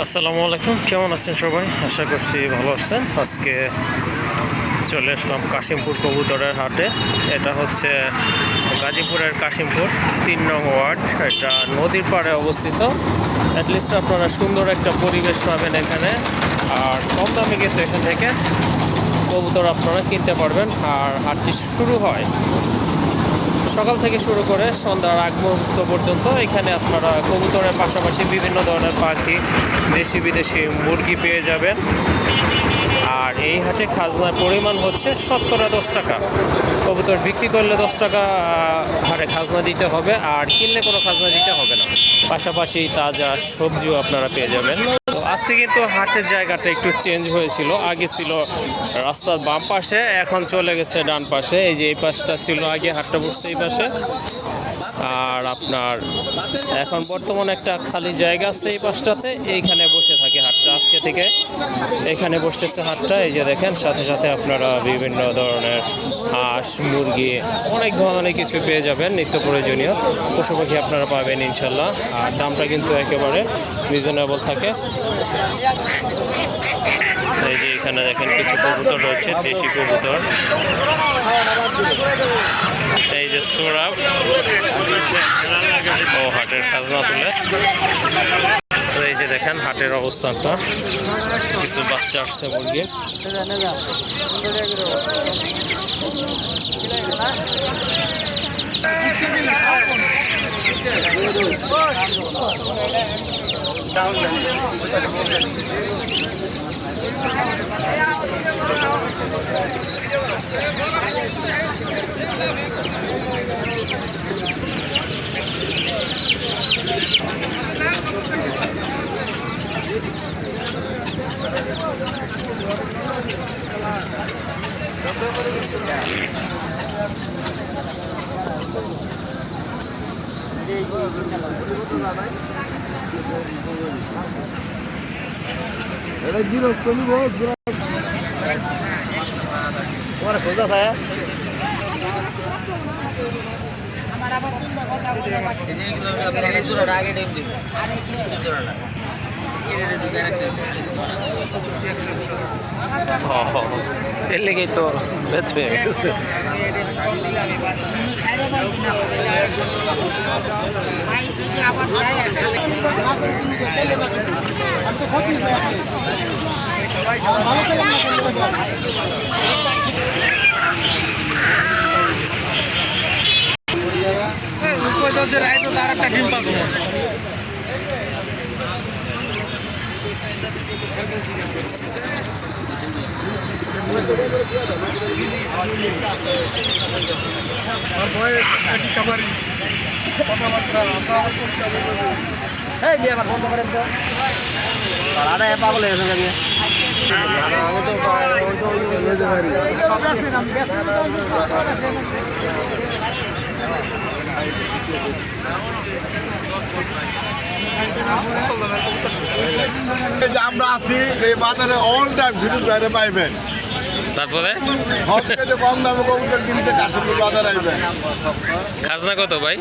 আসসালামু আলাইকুম, কেমন আছেন সবাই? আশা করছি ভালো আছেন। আজকে চলে আসলাম কাশিমপুর কবুতরের হাটে। এটা হচ্ছে গাজীপুরের কাশিমপুর ৩ নং ওয়ার্ড। এটা নদীর পাড়ে অবস্থিত। অ্যাটলিস্ট আপনারা সুন্দর একটা পরিবেশ পাবেন এখানে, আর কম দামে কিন্তু এখান থেকে কবুতর আপনারা কিনতে পারবেন। আর হাটটি শুরু হয় সকাল থেকে শুরু করে সন্ধ্যার আগ মুহূর্ত পর্যন্ত। এখানে আপনারা কবুতরের পাশাপাশি বিভিন্ন ধরনের পাখি, দেশি বিদেশি মুরগি পেয়ে যাবেন। আর এই হাটে খাজনার পরিমাণ হচ্ছে শতকরা 10 টাকা। কবুতর বিক্রি করলে 10 টাকা হাটে খাজনা দিতে হবে, আর কিনলে কোনো খাজনা দিতে হবে না। পাশাপাশি তাজা সবজিও আপনারা পেয়ে যাবেন। তো আজকে কিন্তু হাটের জায়গাটা একটু চেঞ্জ হয়েছিল। আগে ছিল রাস্তার বাম পাশে, এখন চলে গেছে ডান পাশে। এই যে এই পাশটা ছিল আগে, হাটটা বসছে এই পাশে। আর আপনার এখন বর্তমানে একটা খালি জায়গা আছে এই পাশটাতে, এইখানে বসে থাকে হাটটা। আজকে থেকে এখানে বসতেছে হাটটা। এই যে দেখেন, সাথে সাথে আপনারা বিভিন্ন ধরনের হাঁস, মুরগি, অনেক ধরনের কিছু পেয়ে যাবেন। নিত্য প্রয়োজনীয় পশু পাখি আপনারা পাবেন ইনশাল্লাহ। আর দামটা কিন্তু একেবারে রিজনেবল থাকে। এই যে এখানে দেখেন কিছু কবুতর রয়েছে, দেশি কবুতর। এই যে সোরাব ও হাটের খাজনা তুলে। তো এই যে দেখেন হাটের অবস্থানটা, কিছু বাচ্চা আসছে মুরগি। এর লেগেই তো বেচ হয়ে গেছে। বন্ধ করেন তো, পাগল হয়ে গেছে। আমরা আছি এই বাজারে অল টাইম ভিডিও বাইরে পাইবেন। তারপরে সবচেয়ে কম দামে কবুতর কিনতে কাশিমপুর বাজার আইবেন। খাজনা কত ভাই?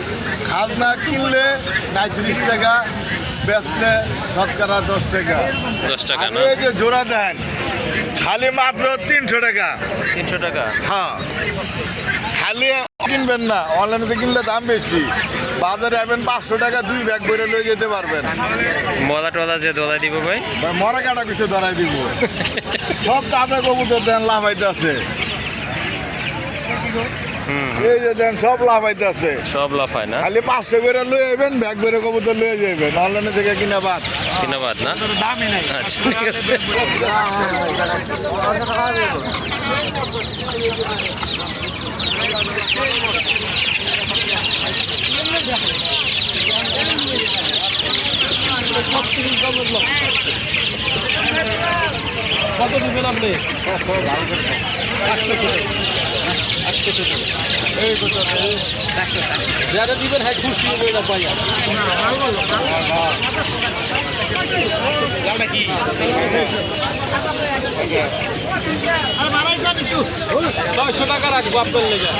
খাজনা কিনলে ৩৯ টাকা, বেচলে শতকরা 10 টাকা। 10 টাকা না? এই যে জোড়া দেন খালি মাত্র 300 টাকা। 300 টাকা? হ্যাঁ, খালি কিনবেন না, অনলাইনে কিনলে দাম বেশি। বাজারে আইবেন 500 টাকা 2 ব্যাগ ভরে লয়ে যেতে পারবেন। মলা টলা যে দোলাই দিব ভাই, মরা কাটা কিছু ধরাই দিব। সব তাজা কবুতর দেন, লাভ হইতে আছে। এই যে দেন সব লাভ হইতে আছে, সব লাভ হয় না। খালি 500 করে লয়ে আইবেন, ব্যাগ ভরে কবুতর লয়ে যাবেন। অনলাইনে থেকে কিনা বাদ না, দামই নাই। আচ্ছা ঠিক আছে। কত দিবেন আপনি? যারা দিবেন হ্যাঁ খুশি হবে না পাইয়া। কি ছয়শো টাকা রাখবো আপনার লেগে